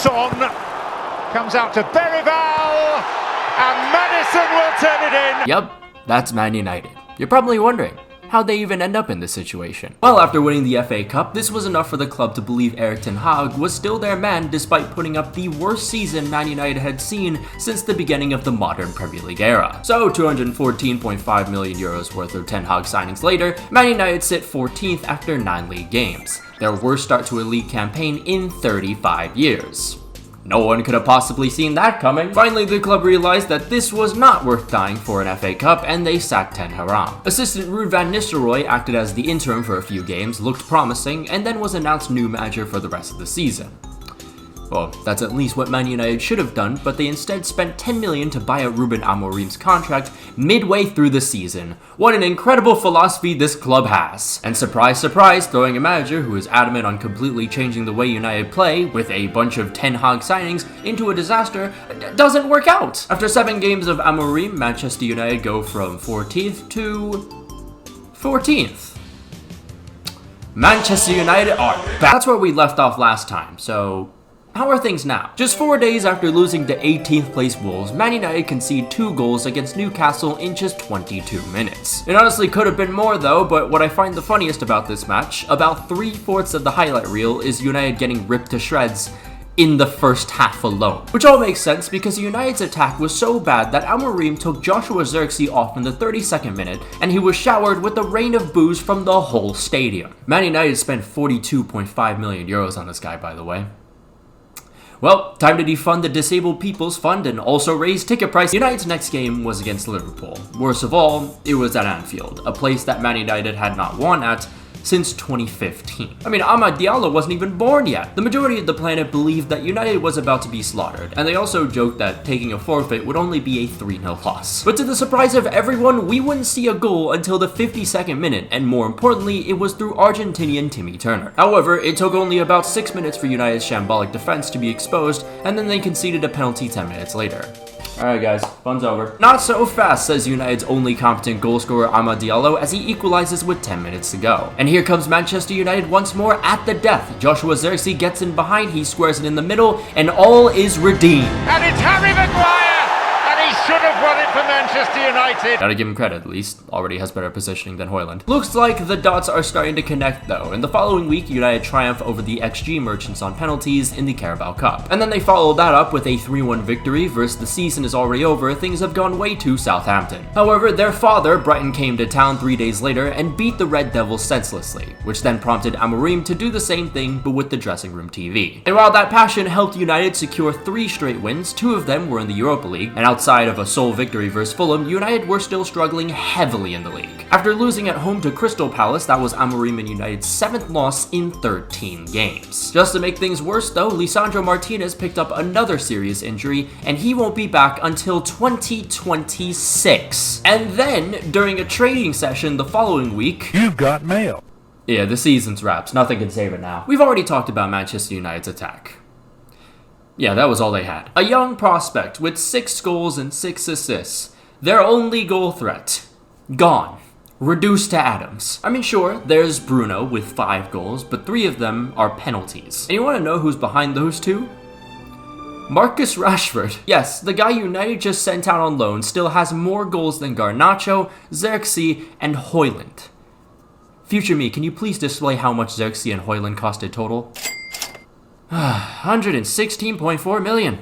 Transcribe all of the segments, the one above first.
Son comes out to Berryval, and Madison will turn it in. Yep, that's Man United. You're probably wondering, how'd they even end up in this situation? Well, after winning the FA Cup, this was enough for the club to believe Erik ten Hag was still their man despite putting up the worst season Man United had seen since the beginning of the modern Premier League era. So 214.5 million euros worth of ten Hag signings later, Man United sit 14th after 9 league games, their worst start to a league campaign in 35 years. No one could have possibly seen that coming. Finally, the club realized that this was not worth dying for an FA Cup, and they sacked Ten Hag. Assistant Ruud van Nistelrooy acted as the interim for a few games, looked promising, and then was announced new manager for the rest of the season. Well, that's at least what Man United should have done, but they instead spent 10 million to buy out Ruben Amorim's contract midway through the season. What an incredible philosophy this club has. And surprise, surprise, throwing a manager who is adamant on completely changing the way United play with a bunch of Ten Hag signings into a disaster doesn't work out. After 7 games of Amorim, Manchester United go from 14th to 14th. Manchester United are back. That's where we left off last time, so how are things now? Just 4 days after losing to 18th place Wolves, Man United concede 2 goals against Newcastle in just 22 minutes. It honestly could have been more though, but what I find the funniest about this match, about 3/4 of the highlight reel is United getting ripped to shreds in the first half alone. Which all makes sense because United's attack was so bad that Amorim took Joshua Zirkzee off in the 32nd minute and he was showered with a rain of boos from the whole stadium. Man United spent 42.5 million euros on this guy, by the way. Well, time to defund the Disabled People's Fund and also raise ticket price. United's next game was against Liverpool. Worst of all, it was at Anfield, a place that Man United had not won at since 2015. I mean, Amad Diallo wasn't even born yet. The majority of the planet believed that United was about to be slaughtered, and they also joked that taking a forfeit would only be a 3-0 loss. But to the surprise of everyone, we wouldn't see a goal until the 52nd minute, and more importantly, it was through Argentinian Timmy Turner. However, it took only about 6 minutes for United's shambolic defense to be exposed, and then they conceded a penalty 10 minutes later. Alright guys, fun's over. Not so fast, says United's only competent goal scorer Amad Diallo as he equalizes with 10 minutes to go. And here comes Manchester United once more at the death. Joshua Zirkzee gets in behind, he squares it in the middle, and all is redeemed. And it's Harry Maguire! And he should have won it for Manchester United. Gotta give him credit, at least. Already has better positioning than Højlund. Looks like the dots are starting to connect though. In the following week, United triumph over the XG merchants on penalties in the Carabao Cup. And then they followed that up with a 3-1 victory versus the season is already over, things have gone way too Southampton. However, their father, Brighton, came to town 3 days later and beat the Red Devils senselessly, which then prompted Amorim to do the same thing but with the dressing room TV. And while that passion helped United secure 3 straight wins, 2 of them were in the Europa League, and outside of a sole victory versus Fulham, United were still struggling heavily in the league. After losing at home to Crystal Palace, that was Amorim and United's 7th loss in 13 games. Just to make things worse though, Lisandro Martinez picked up another serious injury, and he won't be back until 2026. And then, during a training session the following week, you've got mail. Yeah, the season's wraps. Nothing can save it now. We've already talked about Manchester United's attack. Yeah, that was all they had. A young prospect with 6 goals and 6 assists. Their only goal threat. Gone. Reduced to atoms. I mean, sure, there's Bruno with 5 goals, but 3 of them are penalties. And you want to know who's behind those 2? Marcus Rashford. Yes, the guy United just sent out on loan still has more goals than Garnacho, Zirkzee, and Højlund. Future me, can you please display how much Zirkzee and Højlund costed total? 116.4 million.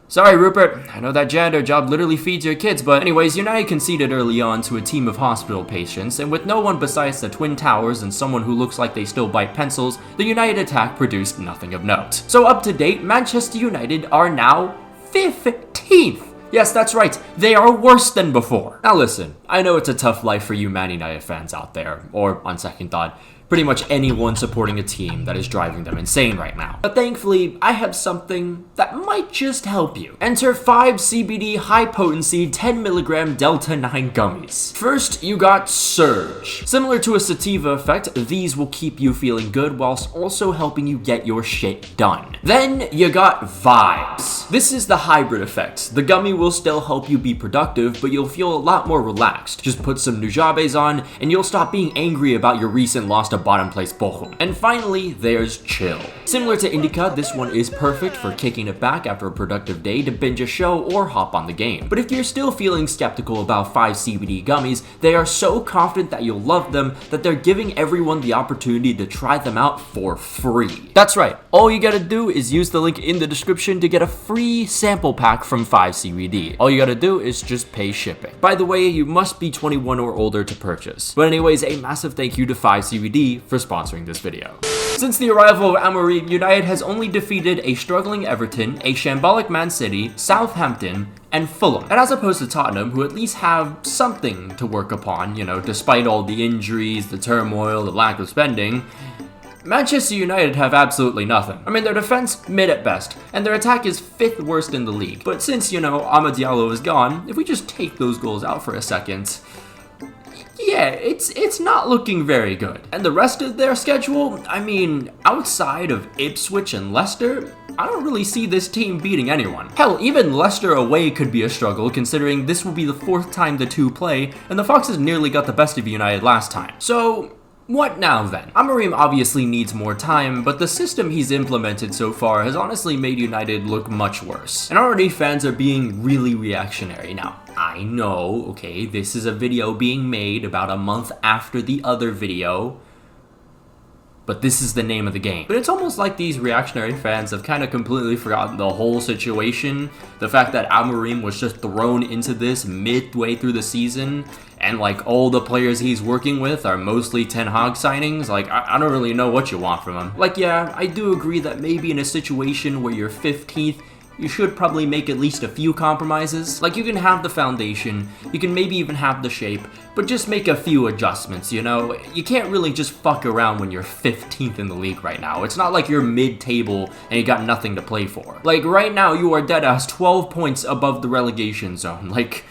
Sorry, Rupert. I know that janitor job literally feeds your kids, but anyways, United conceded early on to a team of hospital patients, and with no one besides the Twin Towers and someone who looks like they still bite pencils, the United attack produced nothing of note. So up to date, Manchester United are now 15th. Yes, that's right, they are worse than before. Now listen, I know it's a tough life for you Man United fans out there, or on second thought, pretty much anyone supporting a team that is driving them insane right now. But thankfully, I have something that might just help you. Enter 5 CBD high-potency 10mg Delta 9 gummies. First, you got Surge. Similar to a sativa effect, these will keep you feeling good whilst also helping you get your shit done. Then, you got Vibes. This is the hybrid effect. The gummy will still help you be productive, but you'll feel a lot more relaxed. Just put some Nujabes on, and you'll stop being angry about your recent loss to to bottom place Bochum. And finally, there's chill. Similar to Indica, this one is perfect for kicking it back after a productive day to binge a show or hop on the game. But if you're still feeling skeptical about 5CBD gummies, they are so confident that you'll love them that they're giving everyone the opportunity to try them out for free. That's right, all you gotta do is use the link in the description to get a free sample pack from 5CBD. All you gotta do is just pay shipping. By the way, you must be 21 or older to purchase. But anyways, a massive thank you to 5CBD for sponsoring this video. Since the arrival of Amorim, United has only defeated a struggling Everton, a shambolic Man City, Southampton, and Fulham. And as opposed to Tottenham, who at least have something to work upon, you know, despite all the injuries, the turmoil, the lack of spending, Manchester United have absolutely nothing. I mean, their defense, mid at best, and their attack is 5th worst in the league. But since, you know, Amad Diallo is gone, if we just take those goals out for a second, yeah, it's not looking very good. And the rest of their schedule, I mean, outside of Ipswich and Leicester, I don't really see this team beating anyone. Hell, even Leicester away could be a struggle, considering this will be the 4th time the two play, and the Foxes nearly got the best of United last time. So, what now then? Amorim obviously needs more time, but the system he's implemented so far has honestly made United look much worse. And already fans are being really reactionary. Now, I know, okay, this is a video being made about a month after the other video, but this is the name of the game. But it's almost like these reactionary fans have kind of completely forgotten the whole situation. The fact that Amorim was just thrown into this midway through the season, and like all the players he's working with are mostly Ten Hag signings. Like, I don't really know what you want from him. Like, yeah, I do agree that maybe in a situation where you're 15th, you should probably make at least a few compromises. Like, you can have the foundation, you can maybe even have the shape, but just make a few adjustments, you know? You can't really just fuck around when you're 15th in the league right now. It's not like you're mid-table and you got nothing to play for. Like, right now, you are deadass 12 points above the relegation zone. Like,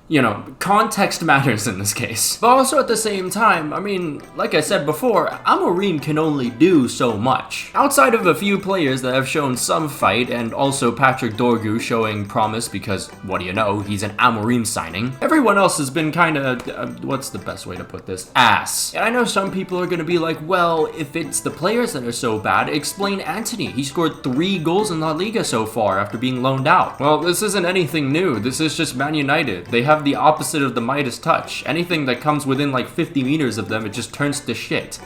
you know, context matters in this case. But also at the same time, I mean, like I said before, Amorim can only do so much. Outside of a few players that have shown some fight, and also Patrick Dorgu showing promise because, what do you know, he's an Amorim signing, everyone else has been kinda, what's the best way to put this? Ass. And I know some people are gonna be like, well, if it's the players that are so bad, explain Antony. He scored 3 goals in La Liga so far after being loaned out. Well, this isn't anything new. This is just Man United. They have the opposite of the Midas touch. Anything that comes within like 50 meters of them, it just turns to shit.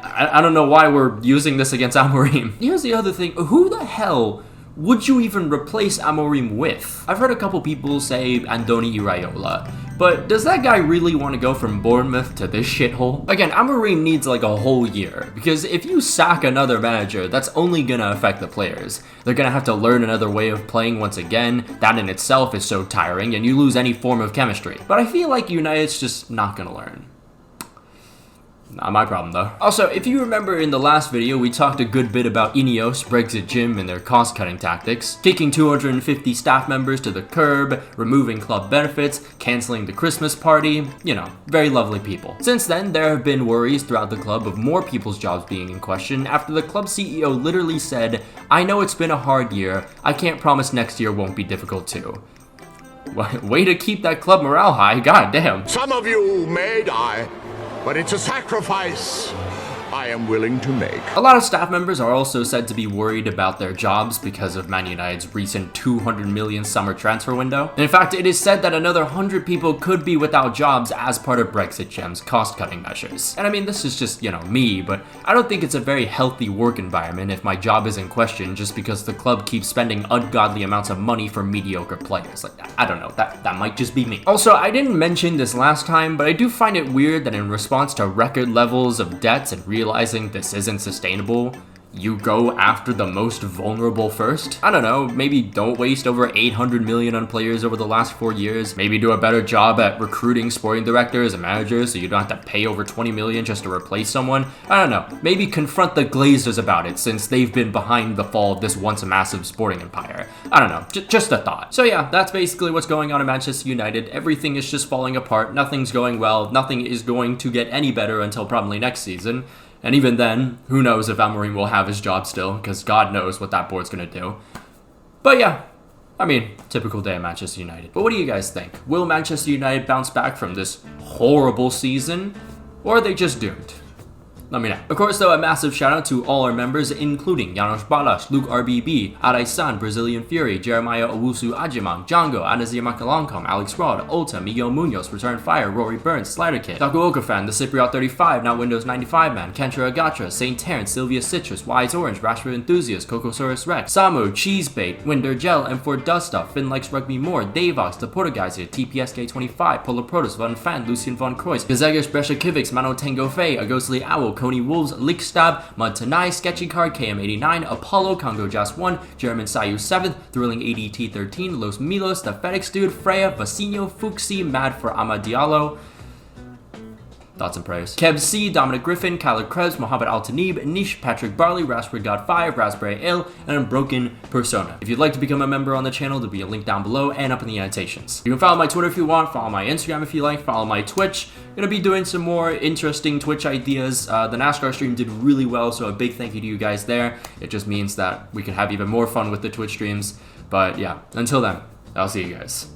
I don't know why we're using this against Amorim. Here's the other thing. Who the hell would you even replace Amorim with? I've heard a couple people say Andoni Iraola, but does that guy really want to go from Bournemouth to this shithole? Again, Amorim needs like a whole year, because if you sack another manager, that's only gonna affect the players. They're gonna have to learn another way of playing once again. That in itself is so tiring, and you lose any form of chemistry. But I feel like United's just not gonna learn. Not my problem, though. Also, if you remember in the last video, we talked a good bit about Ineos, Brexit Gym, and their cost-cutting tactics. Kicking 250 staff members to the curb, removing club benefits, cancelling the Christmas party. You know, very lovely people. Since then, there have been worries throughout the club of more people's jobs being in question after the club CEO literally said, "I know it's been a hard year. I can't promise next year won't be difficult too." Way to keep that club morale high, god damn. Some of you may die, but it's a sacrifice I am willing to make. A lot of staff members are also said to be worried about their jobs because of Man United's recent 200 million summer transfer window. In fact, it is said that another 100 people could be without jobs as part of Brexit Gem's cost-cutting measures. And I mean, this is just, you know, me, but I don't think it's a very healthy work environment if my job is in question just because the club keeps spending ungodly amounts of money for mediocre players. Like, I don't know, that might just be me. Also, I didn't mention this last time, but I do find it weird that in response to record levels of debts and realizing this isn't sustainable, you go after the most vulnerable first? I don't know, maybe don't waste over 800 million on players over the last 4 years. Maybe do a better job at recruiting sporting directors and managers so you don't have to pay over 20 million just to replace someone. I don't know, maybe confront the Glazers about it since they've been behind the fall of this once a massive sporting empire. I don't know, just a thought. So yeah, that's basically what's going on in Manchester United. Everything is just falling apart, nothing's going well, nothing is going to get any better until probably next season. And even then, who knows if Amorim will have his job still, because God knows what that board's going to do. But yeah, I mean, typical day at Manchester United. But what do you guys think? Will Manchester United bounce back from this horrible season, or are they just doomed? let me know. Of course though, a massive shout out to all our members, including Janos Balas, Luke RBB, Arai-san, Brazilian Fury, Jeremiah Owusu Ajimang, Django, Anazir Makalancom, Alex Rod, Ulta, Miguel Munoz, Return Fire, Rory Burns, Slider Kid, Takuoka Fan, The Cypriot 35, Not Windows 95 Man, Kentra Agatra, Saint Terrence, Sylvia Citrus, Wise Orange, Rashford Enthusiast, Cocosaurus Rex, Samu, Cheesebait, Winder Gel, M4 Dustuff, Finn Likes Rugby More, Davox, The Portugizer, TPSK25, Polar Protus, Von Fan, Lucien Von Kreuz, Gazegish Brescia Kivix, Mano Tango Fei, A Ghostly Owl, Coney Wolves, Lickstab, Mud Tanai, Sketchy Card, KM89, Apollo, Congo Jas 1, German Sayu 7th, Thrilling ADT 13, Los Milos, The FedEx Dude, Freya, Vasino, Fuxi, Mad for Amadiallo. Thoughts and prayers. Keb C, Dominic Griffin, Kyler Krebs, Mohammed Al-Tanib, Nish, Patrick Barley, Raspberry God 5, Raspberry Ale, and Unbroken Persona. If you'd like to become a member on the channel, there'll be a link down below and up in the annotations. You can follow my Twitter if you want, follow my Instagram if you like, follow my Twitch. Gonna be doing some more interesting Twitch ideas. The NASCAR stream did really well, so a big thank you to you guys there. It just means that we can have even more fun with the Twitch streams. But yeah, until then, I'll see you guys.